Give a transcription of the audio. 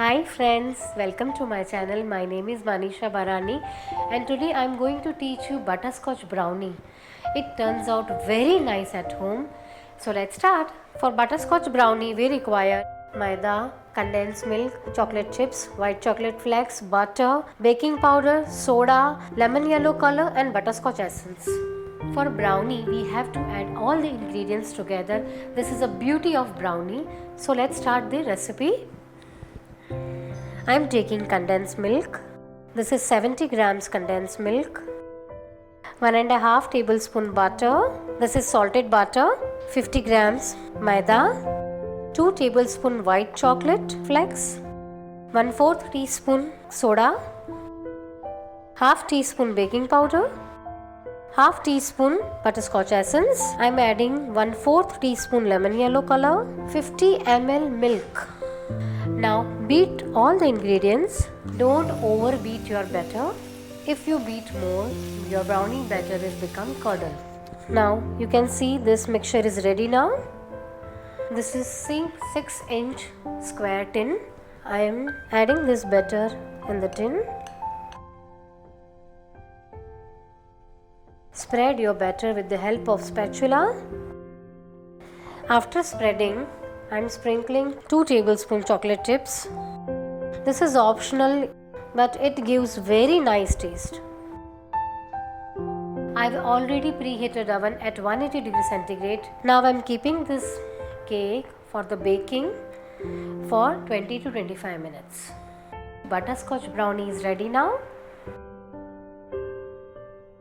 Hi friends, welcome to my channel. My name is Manisha Barani and today I am going to teach you butterscotch brownie. It turns out very nice at home. So let's start. For butterscotch brownie we require maida, condensed milk, chocolate chips, white chocolate flakes, butter, baking powder, soda, lemon yellow color and butterscotch essence. For brownie we have to add all the ingredients together. This is the beauty of brownie. So let's start the recipe. I am taking condensed milk. This is 70 grams condensed milk. 1.5 tablespoon butter. This is salted butter. 50 grams maida. 2 tablespoon white chocolate flakes. 1/4 teaspoon soda. Half teaspoon baking powder. Half teaspoon butterscotch essence. I am adding 1/4 teaspoon lemon yellow color. 50 ml milk. Now beat all the ingredients. Don't overbeat your batter. If you beat more, your brownie batter will become curdle. Now you can see this mixture is ready now. This is 6-inch square tin. I am adding this batter in the tin. Spread your batter with the help of spatula. After spreading, I am sprinkling 2 tablespoon chocolate chips. This is optional but it gives very nice taste. I have already preheated oven at 180 degrees centigrade. Now I am keeping this cake for the baking for 20 to 25 minutes. Butterscotch brownie is ready now.